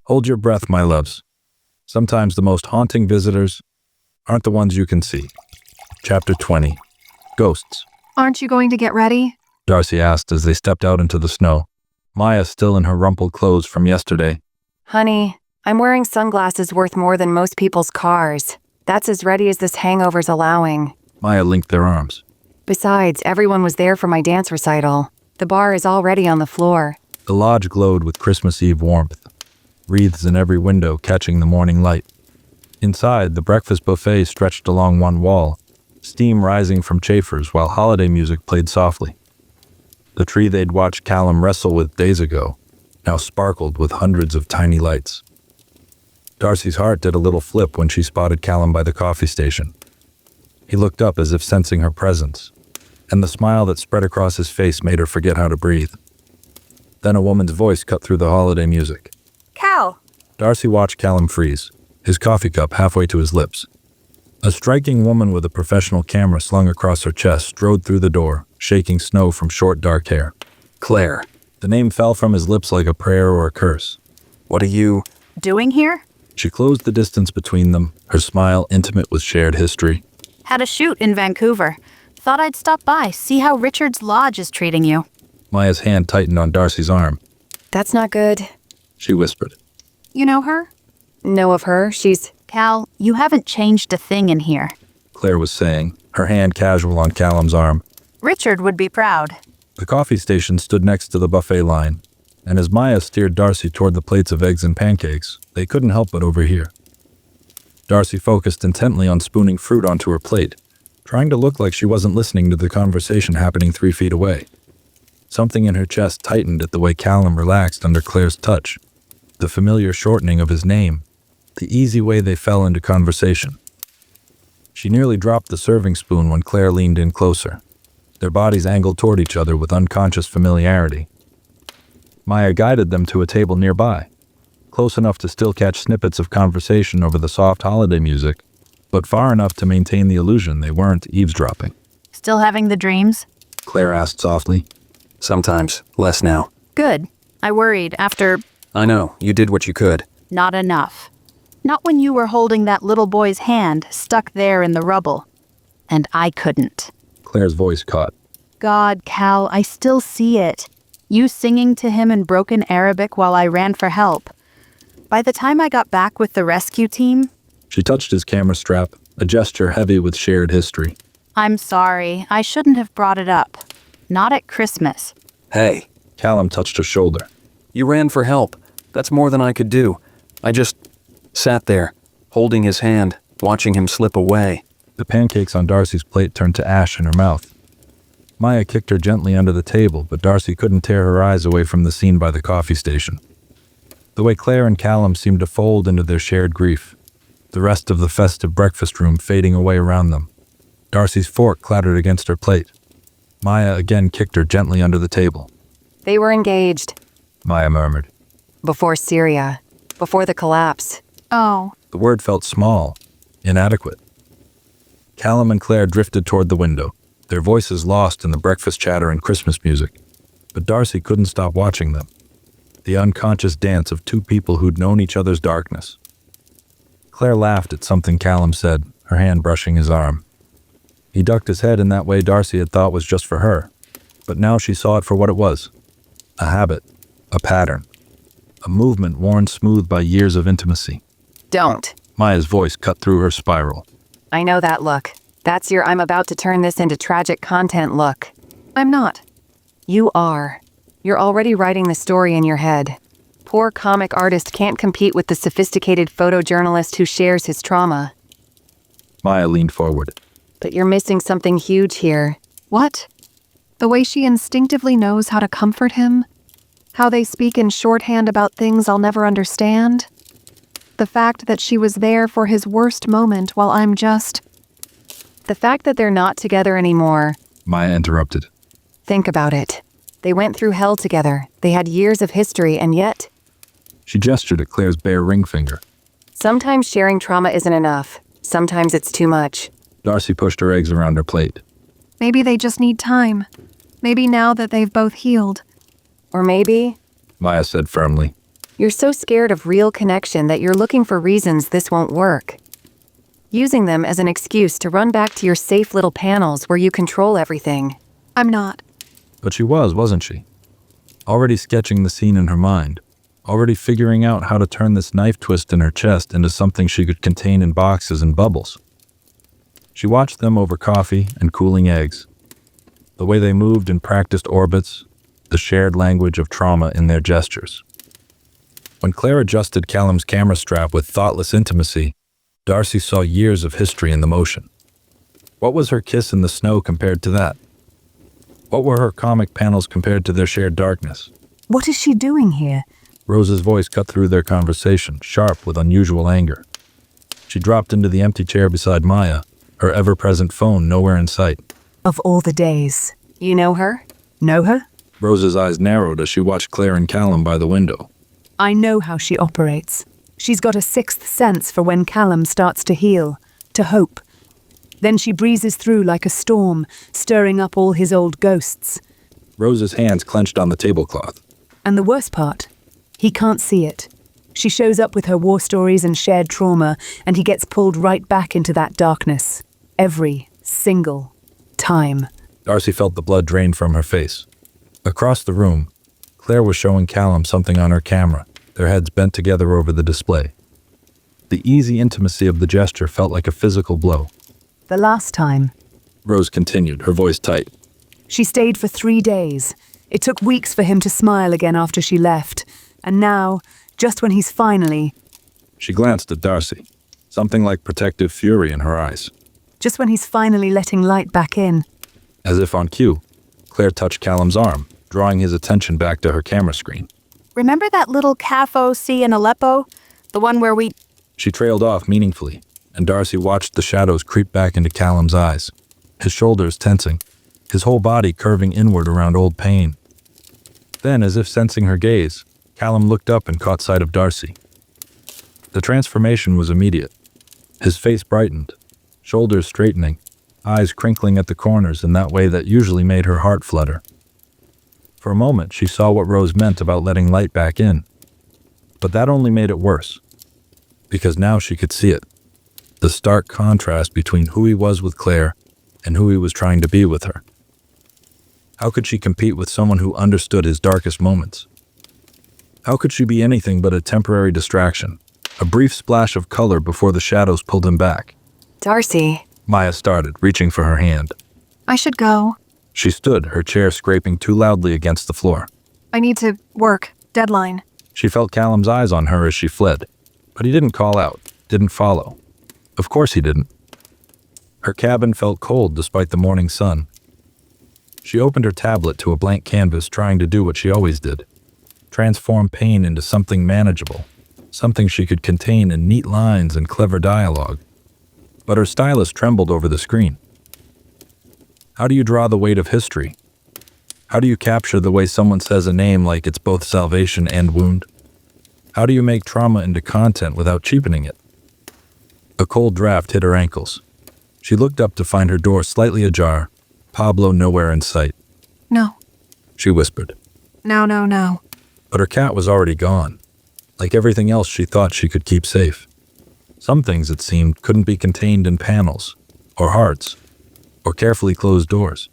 Hold your breath, my loves. Sometimes the most haunting visitors aren't the ones you can see. Chapter 20. Ghosts. Aren't you going to get ready? Darcy asked as they stepped out into the snow. Maya still in her rumpled clothes from yesterday. Honey, I'm wearing sunglasses worth more than most people's cars. That's as ready as this hangover's allowing. Maya linked their arms. Besides, everyone was there for my dance recital. The bar is already on the floor. The lodge glowed with Christmas Eve warmth, wreaths in every window catching the morning light. Inside, the breakfast buffet stretched along one wall, steam rising from chafers while holiday music played softly. The tree they'd watched Callum wrestle with days ago now sparkled with hundreds of tiny lights. Darcy's heart did a little flip when she spotted Callum by the coffee station. He looked up as if sensing her presence, and the smile that spread across his face made her forget how to breathe. Then a woman's voice cut through the holiday music. Cal! Darcy watched Callum freeze, his coffee cup halfway to his lips. A striking woman with a professional camera slung across her chest strode through the door, shaking snow from short dark hair. Claire. The name fell from his lips like a prayer or a curse. What are you doing here? She closed the distance between them, her smile intimate with shared history. Had a shoot in Vancouver. Thought I'd stop by, see how Richard's lodge is treating you. Maya's hand tightened on Darcy's arm. That's not good. She whispered. You know her? Know of her? She's... Cal, you haven't changed a thing in here. Claire was saying, her hand casual on Callum's arm. Richard would be proud. The coffee station stood next to the buffet line, and as Maya steered Darcy toward the plates of eggs and pancakes, they couldn't help but overhear. Darcy focused intently on spooning fruit onto her plate, trying to look like she wasn't listening to the conversation happening 3 feet away. Something in her chest tightened at the way Callum relaxed under Claire's touch, the familiar shortening of his name, the easy way they fell into conversation. She nearly dropped the serving spoon when Claire leaned in closer, their bodies angled toward each other with unconscious familiarity. Maya guided them to a table nearby, close enough to still catch snippets of conversation over the soft holiday music, but far enough to maintain the illusion they weren't eavesdropping. Still having the dreams? Claire asked softly. Sometimes, less now. Good. I worried after... I know, you did what you could. Not enough. Not when you were holding that little boy's hand stuck there in the rubble. And I couldn't. Claire's voice caught. God, Cal, I still see it. You singing to him in broken Arabic while I ran for help. By the time I got back with the rescue team... She touched his camera strap, a gesture heavy with shared history. I'm sorry, I shouldn't have brought it up. Not at Christmas. Hey. Callum touched her shoulder. You ran for help. That's more than I could do. I just sat there, holding his hand, watching him slip away. The pancakes on Darcy's plate turned to ash in her mouth. Maya kicked her gently under the table, but Darcy couldn't tear her eyes away from the scene by the coffee station. The way Claire and Callum seemed to fold into their shared grief, the rest of the festive breakfast room fading away around them. Darcy's fork clattered against her plate. Maya again kicked her gently under the table. They were engaged. Maya murmured. Before Syria. Before the collapse. Oh. The word felt small, inadequate. Callum and Claire drifted toward the window, their voices lost in the breakfast chatter and Christmas music. But Darcy couldn't stop watching them. The unconscious dance of two people who'd known each other's darkness. Claire laughed at something Callum said, her hand brushing his arm. He ducked his head in that way Darcy had thought was just for her, but now she saw it for what it was. A habit, a pattern, a movement worn smooth by years of intimacy. Don't. Maya's voice cut through her spiral. I know that look. That's your I'm about to turn this into tragic content look. I'm not. You are. You're already writing the story in your head. Poor comic artist can't compete with the sophisticated photojournalist who shares his trauma. Maya leaned forward. But you're missing something huge here. What? The way she instinctively knows how to comfort him? How they speak in shorthand about things I'll never understand? The fact that she was there for his worst moment while I'm just... The fact that they're not together anymore. Maya interrupted. Think about it. They went through hell together. They had years of history, and yet... She gestured at Claire's bare ring finger. Sometimes sharing trauma isn't enough. Sometimes it's too much. Darcy pushed her eggs around her plate. Maybe they just need time. Maybe now that they've both healed. Or maybe... Maya said firmly. You're so scared of real connection that you're looking for reasons this won't work. Using them as an excuse to run back to your safe little panels where you control everything. I'm not. But she was, wasn't she? Already sketching the scene in her mind. Already figuring out how to turn this knife twist in her chest into something she could contain in boxes and bubbles. She watched them over coffee and cooling eggs. The way they moved in practiced orbits, the shared language of trauma in their gestures. When Claire adjusted Callum's camera strap with thoughtless intimacy, Darcy saw years of history in the motion. What was her kiss in the snow compared to that? What were her comic panels compared to their shared darkness? What is she doing here? Rose's voice cut through their conversation, sharp with unusual anger. She dropped into the empty chair beside Maya, her ever-present phone nowhere in sight. Of all the days. You know her? Know her? Rose's eyes narrowed as she watched Claire and Callum by the window. I know how she operates. She's got a sixth sense for when Callum starts to heal, to hope. Then she breezes through like a storm, stirring up all his old ghosts. Rose's hands clenched on the tablecloth. And the worst part, he can't see it. She shows up with her war stories and shared trauma, and he gets pulled right back into that darkness. Every single time. Darcy felt the blood drain from her face. Across the room, Claire was showing Callum something on her camera, their heads bent together over the display. The easy intimacy of the gesture felt like a physical blow. The last time. Rose continued, her voice tight. She stayed for 3 days. It took weeks for him to smile again after she left. And now, just when he's finally... She glanced at Darcy, something like protective fury in her eyes. Just when he's finally letting light back in. As if on cue, Claire touched Callum's arm, drawing his attention back to her camera screen. Remember that little CAFO in Aleppo? The one where we... She trailed off meaningfully, and Darcy watched the shadows creep back into Callum's eyes, his shoulders tensing, his whole body curving inward around old pain. Then, as if sensing her gaze, Callum looked up and caught sight of Darcy. The transformation was immediate. His face brightened, shoulders straightening, eyes crinkling at the corners in that way that usually made her heart flutter. For a moment, she saw what Rose meant about letting light back in. But that only made it worse, because now she could see it. The stark contrast between who he was with Claire and who he was trying to be with her. How could she compete with someone who understood his darkest moments? How could she be anything but a temporary distraction, a brief splash of color before the shadows pulled him back? Darcy. Maya started, reaching for her hand. I should go. She stood, her chair scraping too loudly against the floor. I need to work. Deadline. She felt Callum's eyes on her as she fled, but he didn't call out, didn't follow. Of course he didn't. Her cabin felt cold despite the morning sun. She opened her tablet to a blank canvas, trying to do what she always did. Transform pain into something manageable, something she could contain in neat lines and clever dialogue. But her stylus trembled over the screen. How do you draw the weight of history? How do you capture the way someone says a name like it's both salvation and wound? How do you make trauma into content without cheapening it? A cold draft hit her ankles. She looked up to find her door slightly ajar, Pablo nowhere in sight. No. She whispered. No. But her cat was already gone. Like everything else she thought she could keep safe. Some things, it seemed, couldn't be contained in panels, or hearts, or carefully closed doors.